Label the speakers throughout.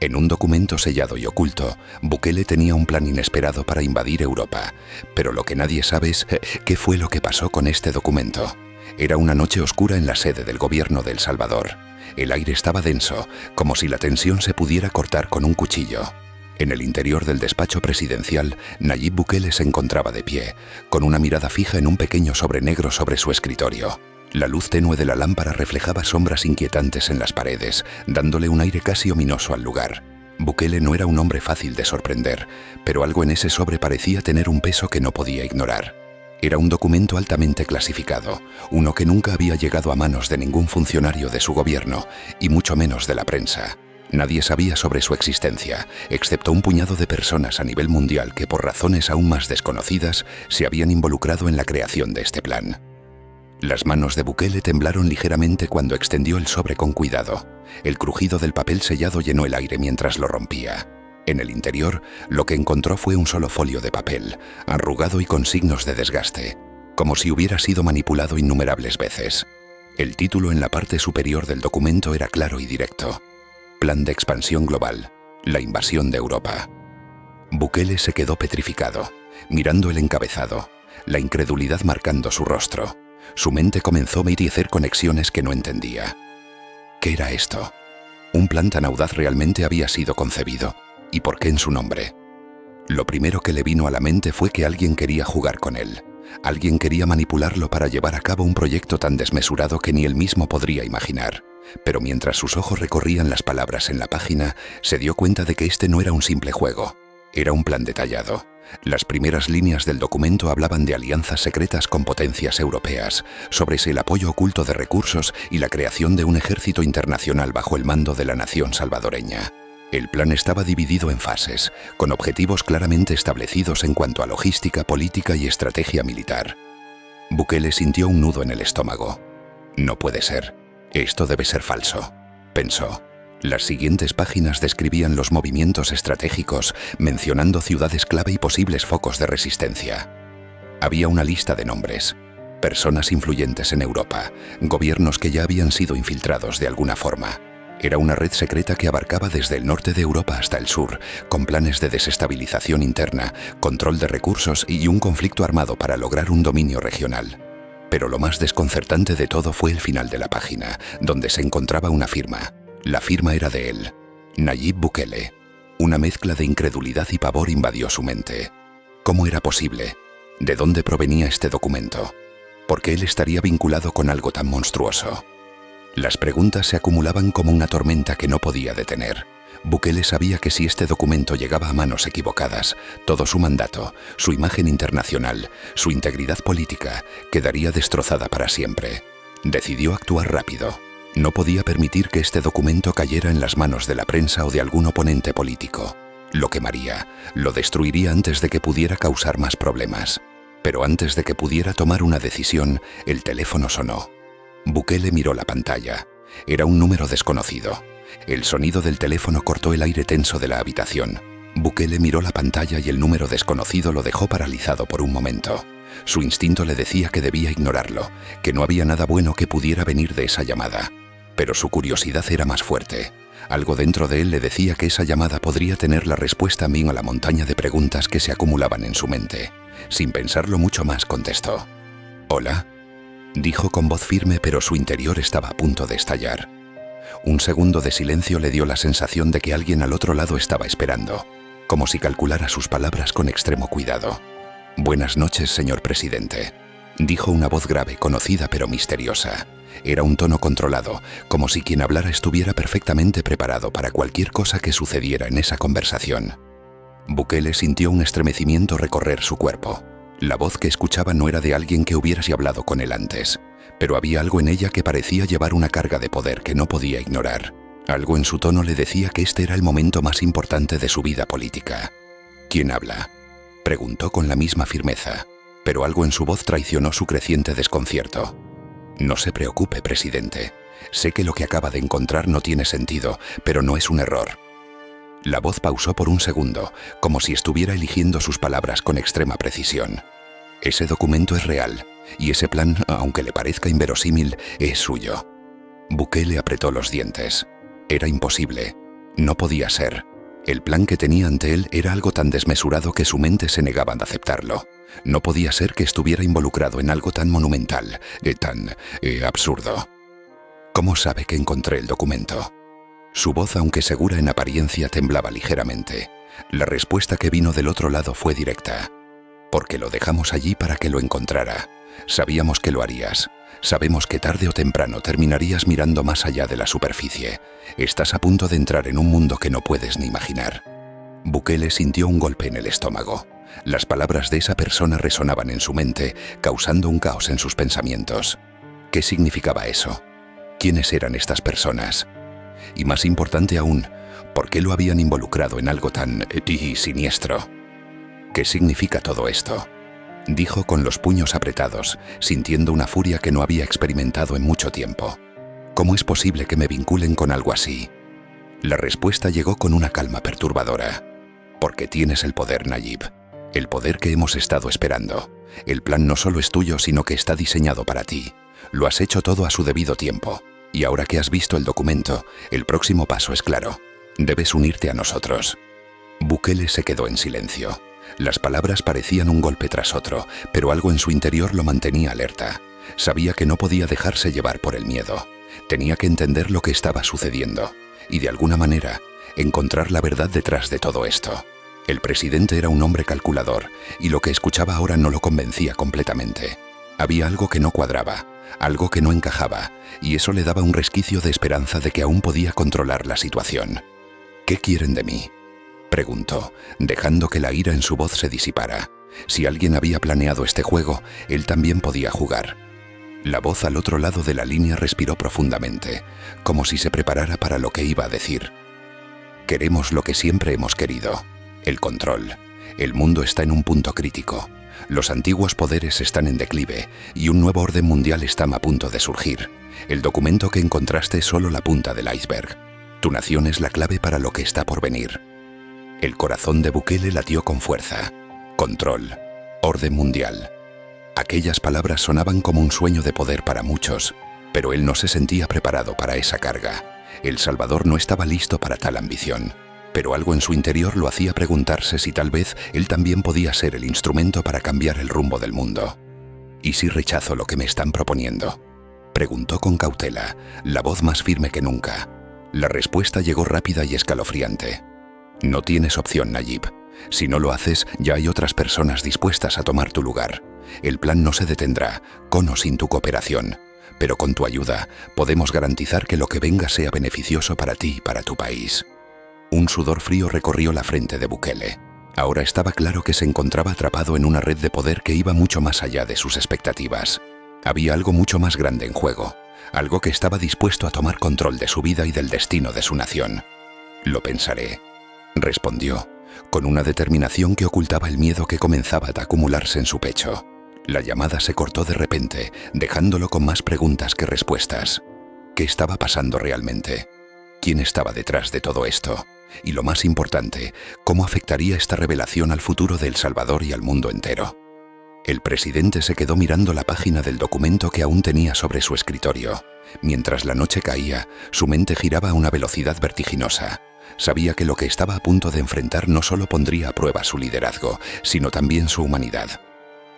Speaker 1: En un documento sellado y oculto, Bukele tenía un plan inesperado para invadir Europa. Pero lo que nadie sabe es qué fue lo que pasó con este documento. Era una noche oscura en la sede del gobierno de El Salvador. El aire estaba denso, como si la tensión se pudiera cortar con un cuchillo. En el interior del despacho presidencial, Nayib Bukele se encontraba de pie, con una mirada fija en un pequeño sobre negro sobre su escritorio. La luz tenue de la lámpara reflejaba sombras inquietantes en las paredes, dándole un aire casi ominoso al lugar. Bukele no era un hombre fácil de sorprender, pero algo en ese sobre parecía tener un peso que no podía ignorar. Era un documento altamente clasificado, uno que nunca había llegado a manos de ningún funcionario de su gobierno, y mucho menos de la prensa. Nadie sabía sobre su existencia, excepto un puñado de personas a nivel mundial que, por razones aún más desconocidas, se habían involucrado en la creación de este plan. Las manos de Bukele temblaron ligeramente cuando extendió el sobre con cuidado. El crujido del papel sellado llenó el aire mientras lo rompía. En el interior, lo que encontró fue un solo folio de papel, arrugado y con signos de desgaste, como si hubiera sido manipulado innumerables veces. El título en la parte superior del documento era claro y directo: Plan de expansión global, la invasión de Europa. Bukele se quedó petrificado, mirando el encabezado, la incredulidad marcando su rostro. Su mente comenzó a hacer conexiones que no entendía. ¿Qué era esto? ¿Un plan tan audaz realmente había sido concebido? ¿Y por qué en su nombre? Lo primero que le vino a la mente fue que alguien quería jugar con él. Alguien quería manipularlo para llevar a cabo un proyecto tan desmesurado que ni él mismo podría imaginar. Pero mientras sus ojos recorrían las palabras en la página, se dio cuenta de que este no era un simple juego. Era un plan detallado. Las primeras líneas del documento hablaban de alianzas secretas con potencias europeas, sobre el apoyo oculto de recursos y la creación de un ejército internacional bajo el mando de la nación salvadoreña. El plan estaba dividido en fases, con objetivos claramente establecidos en cuanto a logística, política y estrategia militar. Bukele sintió un nudo en el estómago. No puede ser. Esto debe ser falso, pensó. Las siguientes páginas describían los movimientos estratégicos, mencionando ciudades clave y posibles focos de resistencia. Había una lista de nombres, personas influyentes en Europa, gobiernos que ya habían sido infiltrados de alguna forma. Era una red secreta que abarcaba desde el norte de Europa hasta el sur, con planes de desestabilización interna, control de recursos y un conflicto armado para lograr un dominio regional. Pero lo más desconcertante de todo fue el final de la página, donde se encontraba una firma. La firma era de él, Nayib Bukele. Una mezcla de incredulidad y pavor invadió su mente. ¿Cómo era posible? ¿De dónde provenía este documento? ¿Por qué él estaría vinculado con algo tan monstruoso? Las preguntas se acumulaban como una tormenta que no podía detener. Bukele sabía que si este documento llegaba a manos equivocadas, todo su mandato, su imagen internacional, su integridad política, quedaría destrozada para siempre. Decidió actuar rápido. No podía permitir que este documento cayera en las manos de la prensa o de algún oponente político. Lo quemaría, lo destruiría antes de que pudiera causar más problemas. Pero antes de que pudiera tomar una decisión, el teléfono sonó. Bukele miró la pantalla. Era un número desconocido. El sonido del teléfono cortó el aire tenso de la habitación. Bukele miró la pantalla y el número desconocido lo dejó paralizado por un momento. Su instinto le decía que debía ignorarlo, que no había nada bueno que pudiera venir de esa llamada. Pero su curiosidad era más fuerte. Algo dentro de él le decía que esa llamada podría tener la respuesta a la montaña de preguntas que se acumulaban en su mente. Sin pensarlo mucho más, contestó. «¿Hola?», dijo con voz firme, pero su interior estaba a punto de estallar. Un segundo de silencio le dio la sensación de que alguien al otro lado estaba esperando, como si calculara sus palabras con extremo cuidado. «Buenas noches, señor presidente», dijo una voz grave, conocida pero misteriosa. Era un tono controlado, como si quien hablara estuviera perfectamente preparado para cualquier cosa que sucediera en esa conversación. Bukele sintió un estremecimiento recorrer su cuerpo. La voz que escuchaba no era de alguien que hubiese hablado con él antes, pero había algo en ella que parecía llevar una carga de poder que no podía ignorar. Algo en su tono le decía que este era el momento más importante de su vida política. «¿Quién habla?», preguntó con la misma firmeza, pero algo en su voz traicionó su creciente desconcierto. «No se preocupe, presidente. Sé que lo que acaba de encontrar no tiene sentido, pero no es un error». La voz pausó por un segundo, como si estuviera eligiendo sus palabras con extrema precisión. «Ese documento es real, y ese plan, aunque le parezca inverosímil, es suyo». Bukele apretó los dientes. Era imposible. No podía ser. El plan que tenía ante él era algo tan desmesurado que su mente se negaba a aceptarlo. No podía ser que estuviera involucrado en algo tan monumental, tan absurdo. ¿Cómo sabe que encontré el documento? Su voz, aunque segura en apariencia, temblaba ligeramente. La respuesta que vino del otro lado fue directa. Porque lo dejamos allí para que lo encontrara. Sabíamos que lo harías. Sabemos que tarde o temprano terminarías mirando más allá de la superficie. Estás a punto de entrar en un mundo que no puedes ni imaginar. Bukele sintió un golpe en el estómago. Las palabras de esa persona resonaban en su mente, causando un caos en sus pensamientos. ¿Qué significaba eso? ¿Quiénes eran estas personas? Y más importante aún, ¿por qué lo habían involucrado en algo tan siniestro? ¿Qué significa todo esto? Dijo con los puños apretados, sintiendo una furia que no había experimentado en mucho tiempo. ¿Cómo es posible que me vinculen con algo así? La respuesta llegó con una calma perturbadora. Porque tienes el poder, Nayib. El poder que hemos estado esperando. El plan no solo es tuyo, sino que está diseñado para ti. Lo has hecho todo a su debido tiempo. Y ahora que has visto el documento, el próximo paso es claro. Debes unirte a nosotros. Bukele se quedó en silencio. Las palabras parecían un golpe tras otro, pero algo en su interior lo mantenía alerta. Sabía que no podía dejarse llevar por el miedo. Tenía que entender lo que estaba sucediendo y, de alguna manera, encontrar la verdad detrás de todo esto. El presidente era un hombre calculador y lo que escuchaba ahora no lo convencía completamente. Había algo que no cuadraba, algo que no encajaba, y eso le daba un resquicio de esperanza de que aún podía controlar la situación. ¿Qué quieren de mí?, preguntó, dejando que la ira en su voz se disipara. Si alguien había planeado este juego, él también podía jugar. La voz al otro lado de la línea respiró profundamente, como si se preparara para lo que iba a decir. Queremos lo que siempre hemos querido, el control. El mundo está en un punto crítico. Los antiguos poderes están en declive y un nuevo orden mundial está a punto de surgir. El documento que encontraste es solo la punta del iceberg. Tu nación es la clave para lo que está por venir. El corazón de Bukele latió con fuerza. Control. Orden mundial. Aquellas palabras sonaban como un sueño de poder para muchos, pero él no se sentía preparado para esa carga. El Salvador no estaba listo para tal ambición. Pero algo en su interior lo hacía preguntarse si tal vez él también podía ser el instrumento para cambiar el rumbo del mundo. ¿Y si rechazo lo que me están proponiendo?, preguntó con cautela, la voz más firme que nunca. La respuesta llegó rápida y escalofriante. No tienes opción, Nayib. Si no lo haces, ya hay otras personas dispuestas a tomar tu lugar. El plan no se detendrá, con o sin tu cooperación. Pero con tu ayuda, podemos garantizar que lo que venga sea beneficioso para ti y para tu país. Un sudor frío recorrió la frente de Bukele. Ahora estaba claro que se encontraba atrapado en una red de poder que iba mucho más allá de sus expectativas. Había algo mucho más grande en juego, algo que estaba dispuesto a tomar control de su vida y del destino de su nación. Lo pensaré, respondió, con una determinación que ocultaba el miedo que comenzaba a acumularse en su pecho. La llamada se cortó de repente, dejándolo con más preguntas que respuestas. ¿Qué estaba pasando realmente? ¿Quién estaba detrás de todo esto? Y lo más importante, ¿cómo afectaría esta revelación al futuro de El Salvador y al mundo entero? El presidente se quedó mirando la página del documento que aún tenía sobre su escritorio. Mientras la noche caía, su mente giraba a una velocidad vertiginosa. Sabía que lo que estaba a punto de enfrentar no solo pondría a prueba su liderazgo, sino también su humanidad.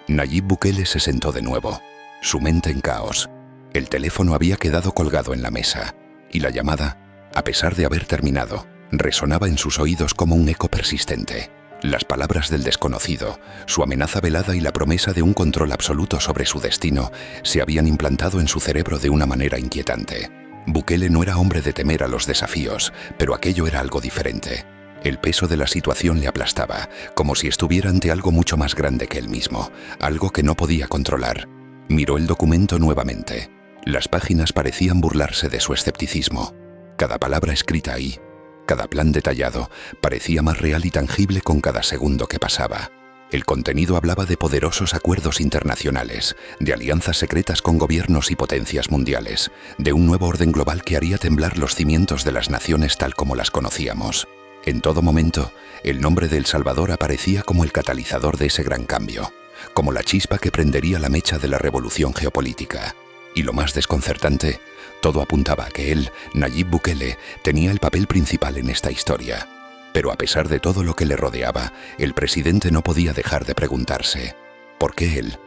Speaker 1: Nayib Bukele se sentó de nuevo, su mente en caos. El teléfono había quedado colgado en la mesa, y la llamada, a pesar de haber terminado, resonaba en sus oídos como un eco persistente. Las palabras del desconocido, su amenaza velada y la promesa de un control absoluto sobre su destino se habían implantado en su cerebro de una manera inquietante. Bukele no era hombre de temer a los desafíos, pero aquello era algo diferente. El peso de la situación le aplastaba, como si estuviera ante algo mucho más grande que él mismo, algo que no podía controlar. Miró el documento nuevamente. Las páginas parecían burlarse de su escepticismo. Cada palabra escrita ahí, cada plan detallado, parecía más real y tangible con cada segundo que pasaba. El contenido hablaba de poderosos acuerdos internacionales, de alianzas secretas con gobiernos y potencias mundiales, de un nuevo orden global que haría temblar los cimientos de las naciones tal como las conocíamos. En todo momento, el nombre de El Salvador aparecía como el catalizador de ese gran cambio, como la chispa que prendería la mecha de la revolución geopolítica. Y lo más desconcertante, Todo apuntaba a que él, Nayib Bukele, tenía el papel principal en esta historia. Pero a pesar de todo lo que le rodeaba, el presidente no podía dejar de preguntarse: ¿por qué él?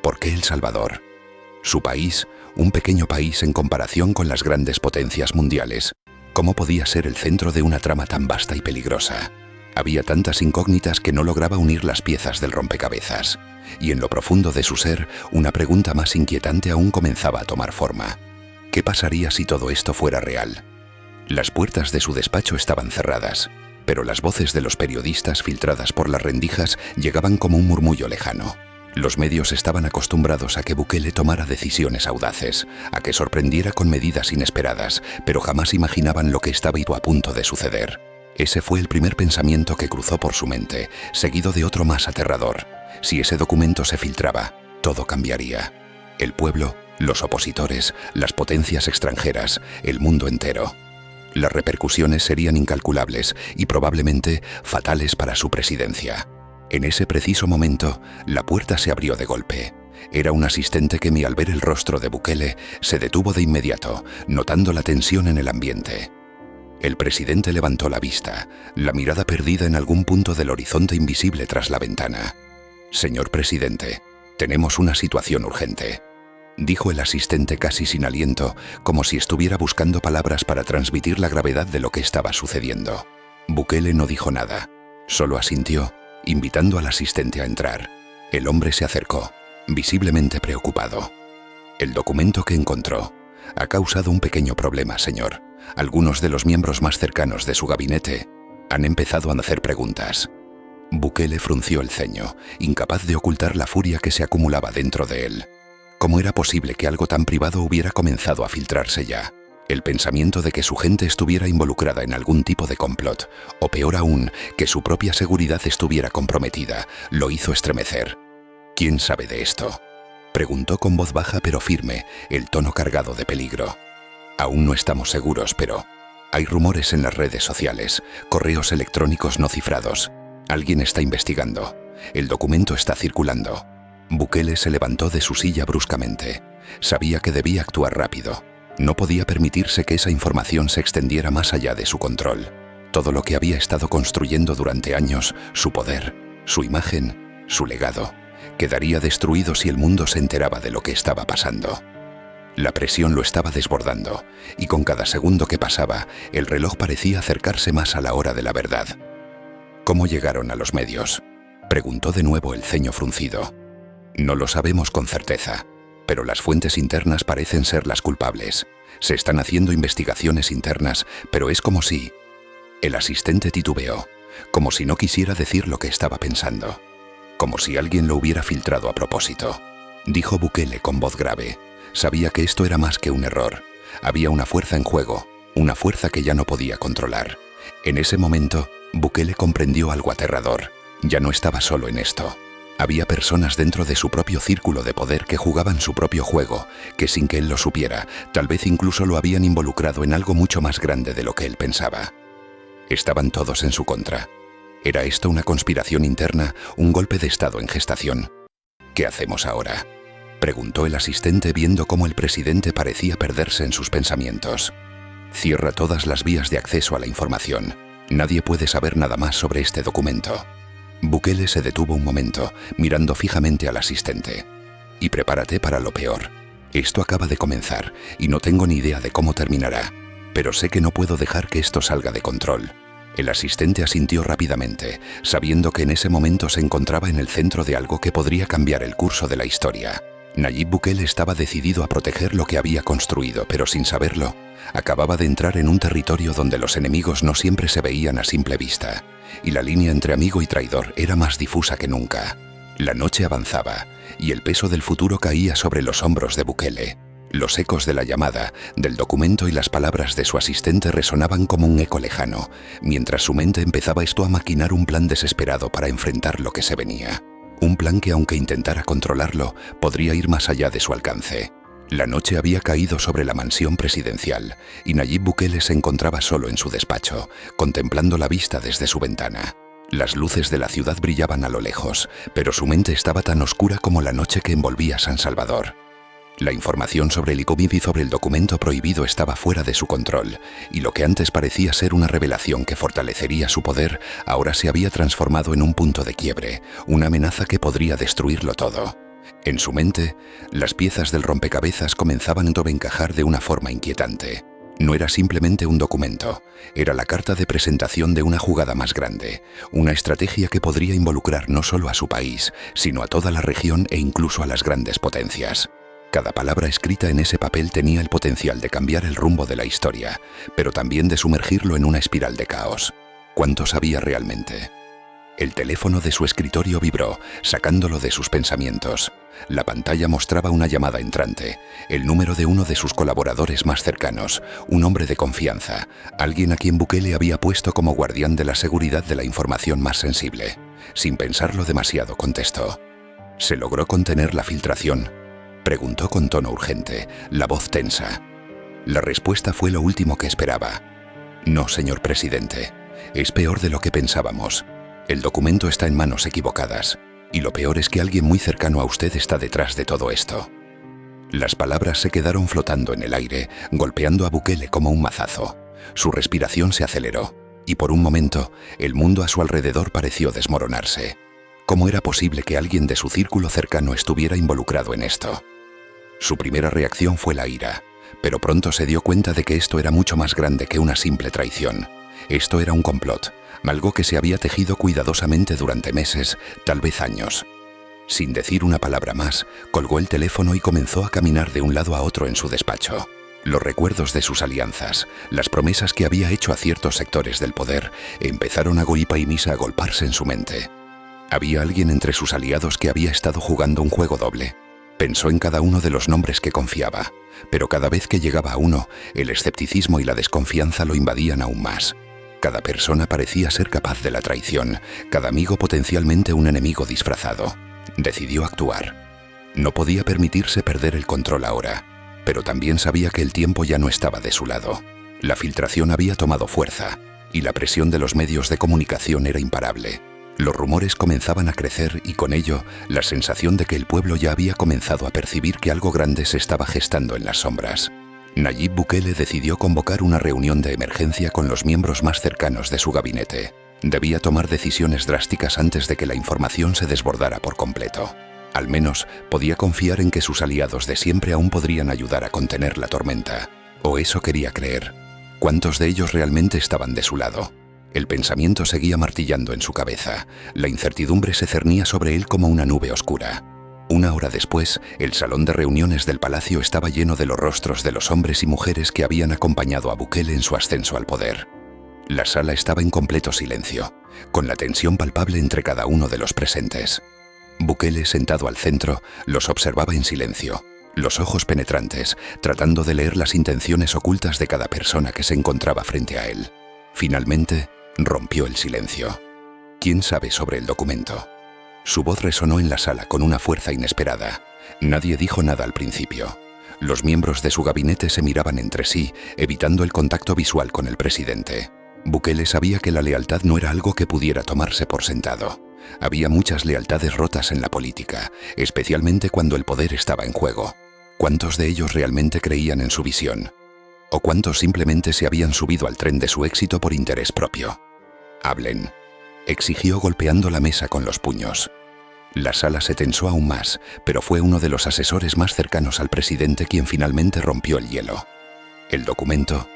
Speaker 1: ¿Por qué El Salvador? Su país, un pequeño país en comparación con las grandes potencias mundiales, ¿cómo podía ser el centro de una trama tan vasta y peligrosa? Había tantas incógnitas que no lograba unir las piezas del rompecabezas, y en lo profundo de su ser, una pregunta más inquietante aún comenzaba a tomar forma. ¿Qué pasaría si todo esto fuera real? Las puertas de su despacho estaban cerradas, pero las voces de los periodistas filtradas por las rendijas llegaban como un murmullo lejano. Los medios estaban acostumbrados a que Bukele tomara decisiones audaces, a que sorprendiera con medidas inesperadas, pero jamás imaginaban lo que estaba a punto de suceder. Ese fue el primer pensamiento que cruzó por su mente, seguido de otro más aterrador. Si ese documento se filtraba, todo cambiaría. El pueblo, los opositores, las potencias extranjeras, el mundo entero. Las repercusiones serían incalculables y probablemente fatales para su presidencia. En ese preciso momento, la puerta se abrió de golpe. Era un asistente que, al ver el rostro de Bukele, se detuvo de inmediato, notando la tensión en el ambiente. El presidente levantó la vista, la mirada perdida en algún punto del horizonte invisible tras la ventana. «Señor presidente, tenemos una situación urgente», dijo el asistente casi sin aliento, como si estuviera buscando palabras para transmitir la gravedad de lo que estaba sucediendo. Bukele no dijo nada, solo asintió, invitando al asistente a entrar. El hombre se acercó, visiblemente preocupado. «El documento que encontró ha causado un pequeño problema, señor. Algunos de los miembros más cercanos de su gabinete han empezado a hacer preguntas». Bukele frunció el ceño, incapaz de ocultar la furia que se acumulaba dentro de él. ¿Cómo era posible que algo tan privado hubiera comenzado a filtrarse ya? El pensamiento de que su gente estuviera involucrada en algún tipo de complot, o peor aún, que su propia seguridad estuviera comprometida, lo hizo estremecer. «¿Quién sabe de esto?», preguntó con voz baja pero firme, el tono cargado de peligro. «Aún no estamos seguros, pero hay rumores en las redes sociales, correos electrónicos no cifrados. Alguien está investigando. El documento está circulando». Bukele se levantó de su silla bruscamente. Sabía que debía actuar rápido. No podía permitirse que esa información se extendiera más allá de su control. Todo lo que había estado construyendo durante años, su poder, su imagen, su legado, quedaría destruido si el mundo se enteraba de lo que estaba pasando. La presión lo estaba desbordando, y con cada segundo que pasaba, el reloj parecía acercarse más a la hora de la verdad. «¿Cómo llegaron a los medios?», preguntó de nuevo el ceño fruncido. «No lo sabemos con certeza, pero las fuentes internas parecen ser las culpables. Se están haciendo investigaciones internas, pero es como si…». El asistente titubeó, como si no quisiera decir lo que estaba pensando. «Como si alguien lo hubiera filtrado a propósito», dijo Bukele con voz grave. Sabía que esto era más que un error. Había una fuerza en juego, una fuerza que ya no podía controlar. En ese momento, Bukele comprendió algo aterrador. Ya no estaba solo en esto. Había personas dentro de su propio círculo de poder que jugaban su propio juego, que sin que él lo supiera, tal vez incluso lo habían involucrado en algo mucho más grande de lo que él pensaba. Estaban todos en su contra. ¿Era esto una conspiración interna, un golpe de estado en gestación? «¿Qué hacemos ahora?», preguntó el asistente viendo cómo el presidente parecía perderse en sus pensamientos. «Cierra todas las vías de acceso a la información. Nadie puede saber nada más sobre este documento». Bukele se detuvo un momento, mirando fijamente al asistente. «Y prepárate para lo peor. Esto acaba de comenzar, y no tengo ni idea de cómo terminará. Pero sé que no puedo dejar que esto salga de control». El asistente asintió rápidamente, sabiendo que en ese momento se encontraba en el centro de algo que podría cambiar el curso de la historia. Nayib Bukele estaba decidido a proteger lo que había construido, pero sin saberlo, acababa de entrar en un territorio donde los enemigos no siempre se veían a simple vista, y la línea entre amigo y traidor era más difusa que nunca. La noche avanzaba, y el peso del futuro caía sobre los hombros de Bukele. Los ecos de la llamada, del documento y las palabras de su asistente resonaban como un eco lejano, mientras su mente empezaba a maquinar un plan desesperado para enfrentar lo que se venía. Un plan que, aunque intentara controlarlo, podría ir más allá de su alcance. La noche había caído sobre la mansión presidencial, y Nayib Bukele se encontraba solo en su despacho, contemplando la vista desde su ventana. Las luces de la ciudad brillaban a lo lejos, pero su mente estaba tan oscura como la noche que envolvía San Salvador. La información sobre el ICOMIB y sobre el documento prohibido estaba fuera de su control, y lo que antes parecía ser una revelación que fortalecería su poder, ahora se había transformado en un punto de quiebre, una amenaza que podría destruirlo todo. En su mente, las piezas del rompecabezas comenzaban a encajar de una forma inquietante. No era simplemente un documento, era la carta de presentación de una jugada más grande, una estrategia que podría involucrar no solo a su país, sino a toda la región e incluso a las grandes potencias. Cada palabra escrita en ese papel tenía el potencial de cambiar el rumbo de la historia, pero también de sumergirlo en una espiral de caos. ¿Cuánto sabía realmente? El teléfono de su escritorio vibró, sacándolo de sus pensamientos. La pantalla mostraba una llamada entrante, el número de uno de sus colaboradores más cercanos, un hombre de confianza, alguien a quien Bukele había puesto como guardián de la seguridad de la información más sensible. Sin pensarlo demasiado, contestó. ¿Se logró contener la filtración?, preguntó con tono urgente, la voz tensa. La respuesta fue lo último que esperaba. No, señor presidente. Es peor de lo que pensábamos. El documento está en manos equivocadas. Y lo peor es que alguien muy cercano a usted está detrás de todo esto. Las palabras se quedaron flotando en el aire, golpeando a Bukele como un mazazo. Su respiración se aceleró, y por un momento, el mundo a su alrededor pareció desmoronarse. ¿Cómo era posible que alguien de su círculo cercano estuviera involucrado en esto? Su primera reacción fue la ira, pero pronto se dio cuenta de que esto era mucho más grande que una simple traición. Esto era un complot, algo que se había tejido cuidadosamente durante meses, tal vez años. Sin decir una palabra más, colgó el teléfono y comenzó a caminar de un lado a otro en su despacho. Los recuerdos de sus alianzas, las promesas que había hecho a ciertos sectores del poder, empezaron a golpe y misa a golparse en su mente. Había alguien entre sus aliados que había estado jugando un juego doble. Pensó en cada uno de los nombres que confiaba, pero cada vez que llegaba a uno, el escepticismo y la desconfianza lo invadían aún más. Cada persona parecía ser capaz de la traición, cada amigo potencialmente un enemigo disfrazado. Decidió actuar. No podía permitirse perder el control ahora, pero también sabía que el tiempo ya no estaba de su lado. La filtración había tomado fuerza, y la presión de los medios de comunicación era imparable. Los rumores comenzaban a crecer y con ello, la sensación de que el pueblo ya había comenzado a percibir que algo grande se estaba gestando en las sombras. Nayib Bukele decidió convocar una reunión de emergencia con los miembros más cercanos de su gabinete. Debía tomar decisiones drásticas antes de que la información se desbordara por completo. Al menos, podía confiar en que sus aliados de siempre aún podrían ayudar a contener la tormenta. O eso quería creer. ¿Cuántos de ellos realmente estaban de su lado? El pensamiento seguía martillando en su cabeza. La incertidumbre se cernía sobre él como una nube oscura. Una hora después, el salón de reuniones del palacio estaba lleno de los rostros de los hombres y mujeres que habían acompañado a Bukele en su ascenso al poder. La sala estaba en completo silencio, con la tensión palpable entre cada uno de los presentes. Bukele, sentado al centro, los observaba en silencio, los ojos penetrantes, tratando de leer las intenciones ocultas de cada persona que se encontraba frente a él. Finalmente, rompió el silencio. ¿Quién sabe sobre el documento? Su voz resonó en la sala con una fuerza inesperada. Nadie dijo nada al principio. Los miembros de su gabinete se miraban entre sí, evitando el contacto visual con el presidente. Bukele sabía que la lealtad no era algo que pudiera tomarse por sentado. Había muchas lealtades rotas en la política, especialmente cuando el poder estaba en juego. ¿Cuántos de ellos realmente creían en su visión? ¿O cuántos simplemente se habían subido al tren de su éxito por interés propio? «Hablen», exigió golpeando la mesa con los puños. La sala se tensó aún más, pero fue uno de los asesores más cercanos al presidente quien finalmente rompió el hielo. «El documento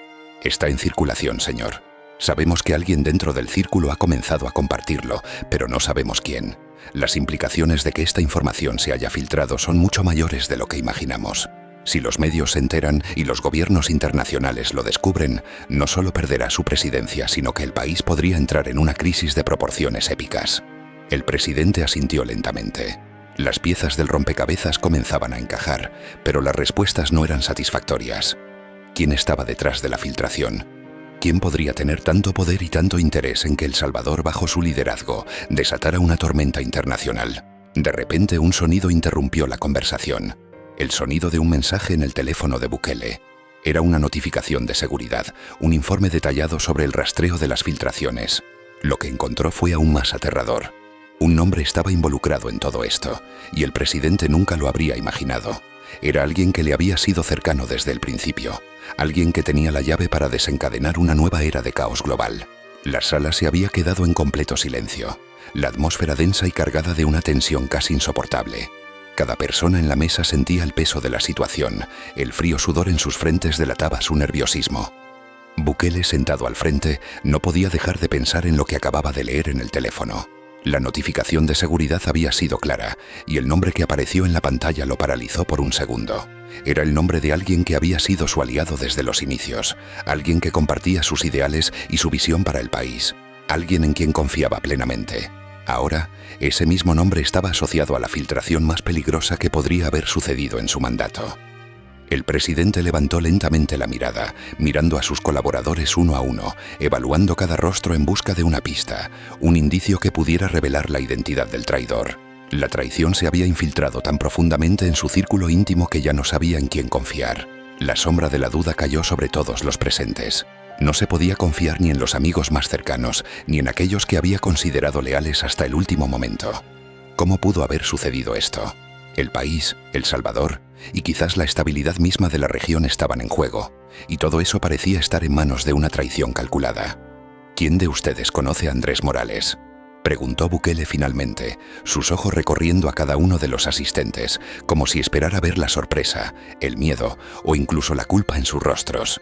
Speaker 1: está en circulación, señor. Sabemos que alguien dentro del círculo ha comenzado a compartirlo, pero no sabemos quién. Las implicaciones de que esta información se haya filtrado son mucho mayores de lo que imaginamos. Si los medios se enteran y los gobiernos internacionales lo descubren, no solo perderá su presidencia, sino que el país podría entrar en una crisis de proporciones épicas». El presidente asintió lentamente. Las piezas del rompecabezas comenzaban a encajar, pero las respuestas no eran satisfactorias. ¿Quién estaba detrás de la filtración? ¿Quién podría tener tanto poder y tanto interés en que El Salvador, bajo su liderazgo, desatara una tormenta internacional? De repente, un sonido interrumpió la conversación. El sonido de un mensaje en el teléfono de Bukele. Era una notificación de seguridad, un informe detallado sobre el rastreo de las filtraciones. Lo que encontró fue aún más aterrador. Un nombre estaba involucrado en todo esto, y el presidente nunca lo habría imaginado. Era alguien que le había sido cercano desde el principio, alguien que tenía la llave para desencadenar una nueva era de caos global. La sala se había quedado en completo silencio, la atmósfera densa y cargada de una tensión casi insoportable. Cada persona en la mesa sentía el peso de la situación, el frío sudor en sus frentes delataba su nerviosismo. Bukele, sentado al frente, no podía dejar de pensar en lo que acababa de leer en el teléfono. La notificación de seguridad había sido clara, y el nombre que apareció en la pantalla lo paralizó por un segundo. Era el nombre de alguien que había sido su aliado desde los inicios, alguien que compartía sus ideales y su visión para el país, alguien en quien confiaba plenamente. Ahora, ese mismo nombre estaba asociado a la filtración más peligrosa que podría haber sucedido en su mandato. El presidente levantó lentamente la mirada, mirando a sus colaboradores uno a uno, evaluando cada rostro en busca de una pista, un indicio que pudiera revelar la identidad del traidor. La traición se había infiltrado tan profundamente en su círculo íntimo que ya no sabía en quién confiar. La sombra de la duda cayó sobre todos los presentes. No se podía confiar ni en los amigos más cercanos, ni en aquellos que había considerado leales hasta el último momento. ¿Cómo pudo haber sucedido esto? El país, El Salvador y quizás la estabilidad misma de la región estaban en juego, y todo eso parecía estar en manos de una traición calculada. ¿Quién de ustedes conoce a Andrés Morales?, preguntó Bukele finalmente, sus ojos recorriendo a cada uno de los asistentes, como si esperara ver la sorpresa, el miedo o incluso la culpa en sus rostros.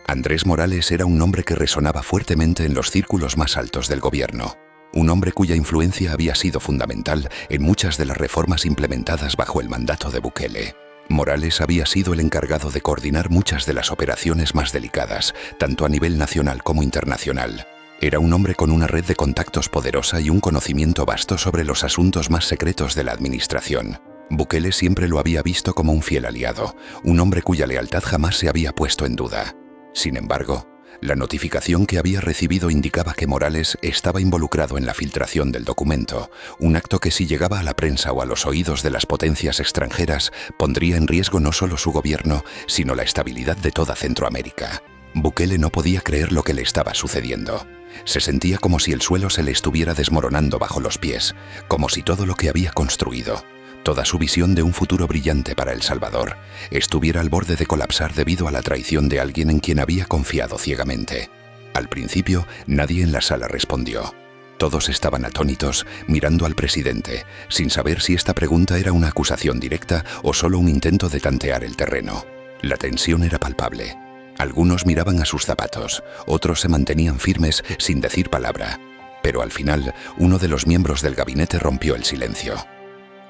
Speaker 1: Andrés Morales era un nombre que resonaba fuertemente en los círculos más altos del gobierno. Un hombre cuya influencia había sido fundamental en muchas de las reformas implementadas bajo el mandato de Bukele. Morales había sido el encargado de coordinar muchas de las operaciones más delicadas, tanto a nivel nacional como internacional. Era un hombre con una red de contactos poderosa y un conocimiento vasto sobre los asuntos más secretos de la administración. Bukele siempre lo había visto como un fiel aliado, un hombre cuya lealtad jamás se había puesto en duda. Sin embargo, la notificación que había recibido indicaba que Morales estaba involucrado en la filtración del documento, un acto que si llegaba a la prensa o a los oídos de las potencias extranjeras pondría en riesgo no solo su gobierno, sino la estabilidad de toda Centroamérica. Bukele no podía creer lo que le estaba sucediendo. Se sentía como si el suelo se le estuviera desmoronando bajo los pies, como si todo lo que había construido, toda su visión de un futuro brillante para El Salvador, estuviera al borde de colapsar debido a la traición de alguien en quien había confiado ciegamente. Al principio, nadie en la sala respondió. Todos estaban atónitos, mirando al presidente, sin saber si esta pregunta era una acusación directa o solo un intento de tantear el terreno. La tensión era palpable. Algunos miraban a sus zapatos, otros se mantenían firmes sin decir palabra. Pero al final, uno de los miembros del gabinete rompió el silencio.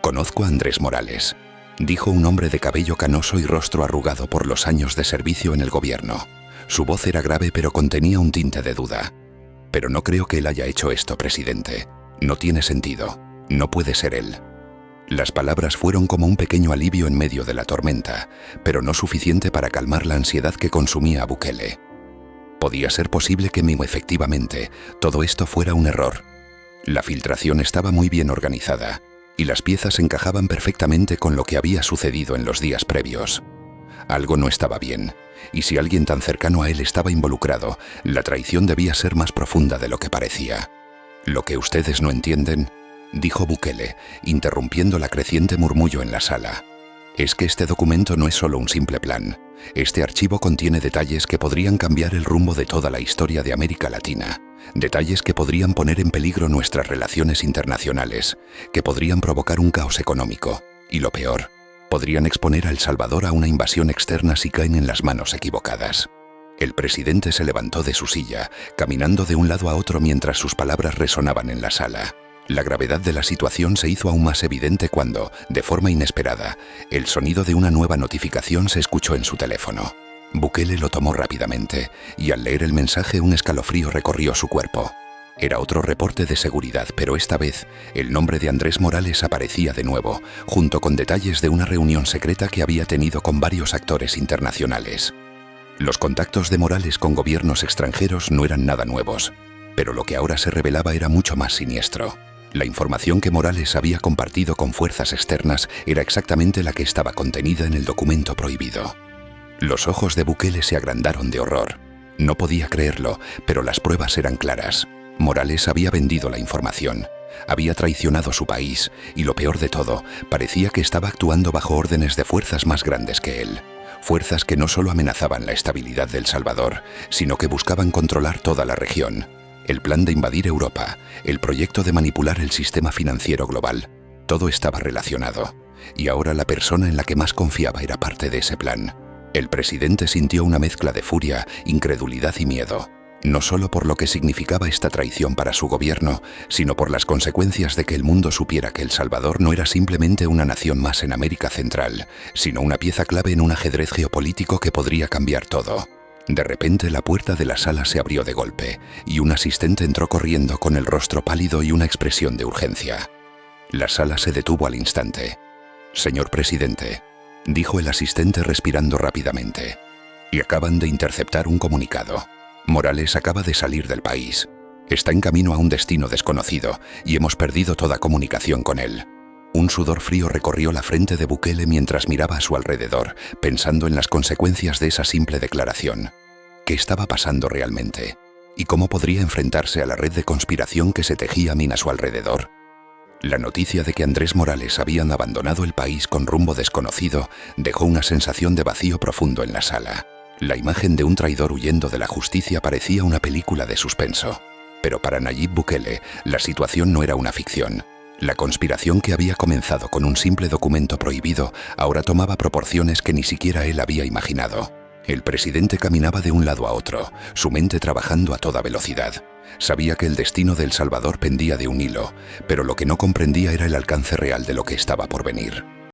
Speaker 1: «Conozco a Andrés Morales», dijo un hombre de cabello canoso y rostro arrugado por los años de servicio en el gobierno. Su voz era grave pero contenía un tinte de duda. «Pero no creo que él haya hecho esto, presidente. No tiene sentido. No puede ser él». Las palabras fueron como un pequeño alivio en medio de la tormenta, pero no suficiente para calmar la ansiedad que consumía a Bukele. Podía ser posible que efectivamente todo esto fuera un error. La filtración estaba muy bien organizada, y las piezas encajaban perfectamente con lo que había sucedido en los días previos. Algo no estaba bien, y si alguien tan cercano a él estaba involucrado, la traición debía ser más profunda de lo que parecía. «Lo que ustedes no entienden», dijo Bukele, interrumpiendo la creciente murmullo en la sala, «es que este documento no es solo un simple plan. Este archivo contiene detalles que podrían cambiar el rumbo de toda la historia de América Latina, detalles que podrían poner en peligro nuestras relaciones internacionales, que podrían provocar un caos económico, y lo peor, podrían exponer a El Salvador a una invasión externa si caen en las manos equivocadas». El presidente se levantó de su silla, caminando de un lado a otro mientras sus palabras resonaban en la sala. La gravedad de la situación se hizo aún más evidente cuando, de forma inesperada, el sonido de una nueva notificación se escuchó en su teléfono. Bukele lo tomó rápidamente, y al leer el mensaje un escalofrío recorrió su cuerpo. Era otro reporte de seguridad, pero esta vez el nombre de Andrés Morales aparecía de nuevo, junto con detalles de una reunión secreta que había tenido con varios actores internacionales. Los contactos de Morales con gobiernos extranjeros no eran nada nuevos, pero lo que ahora se revelaba era mucho más siniestro. La información que Morales había compartido con fuerzas externas era exactamente la que estaba contenida en el documento prohibido. Los ojos de Bukele se agrandaron de horror. No podía creerlo, pero las pruebas eran claras. Morales había vendido la información. Había traicionado su país y, lo peor de todo, parecía que estaba actuando bajo órdenes de fuerzas más grandes que él. Fuerzas que no solo amenazaban la estabilidad de El Salvador, sino que buscaban controlar toda la región. El plan de invadir Europa, el proyecto de manipular el sistema financiero global, todo estaba relacionado. Y ahora la persona en la que más confiaba era parte de ese plan. El presidente sintió una mezcla de furia, incredulidad y miedo. No solo por lo que significaba esta traición para su gobierno, sino por las consecuencias de que el mundo supiera que El Salvador no era simplemente una nación más en América Central, sino una pieza clave en un ajedrez geopolítico que podría cambiar todo. De repente la puerta de la sala se abrió de golpe, y un asistente entró corriendo con el rostro pálido y una expresión de urgencia. La sala se detuvo al instante. «Señor presidente», dijo el asistente respirando rápidamente, «y acaban de interceptar un comunicado. Morales acaba de salir del país. Está en camino a un destino desconocido y hemos perdido toda comunicación con él». Un sudor frío recorrió la frente de Bukele mientras miraba a su alrededor, pensando en las consecuencias de esa simple declaración. ¿Qué estaba pasando realmente? ¿Y cómo podría enfrentarse a la red de conspiración que se tejía a su alrededor? La noticia de que Andrés Morales habían abandonado el país con rumbo desconocido dejó una sensación de vacío profundo en la sala. La imagen de un traidor huyendo de la justicia parecía una película de suspenso. Pero para Nayib Bukele, la situación no era una ficción. La conspiración que había comenzado con un simple documento prohibido ahora tomaba proporciones que ni siquiera él había imaginado. El presidente caminaba de un lado a otro, su mente trabajando a toda velocidad. Sabía que el destino de El Salvador pendía de un hilo, pero lo que no comprendía era el alcance real de lo que estaba por venir.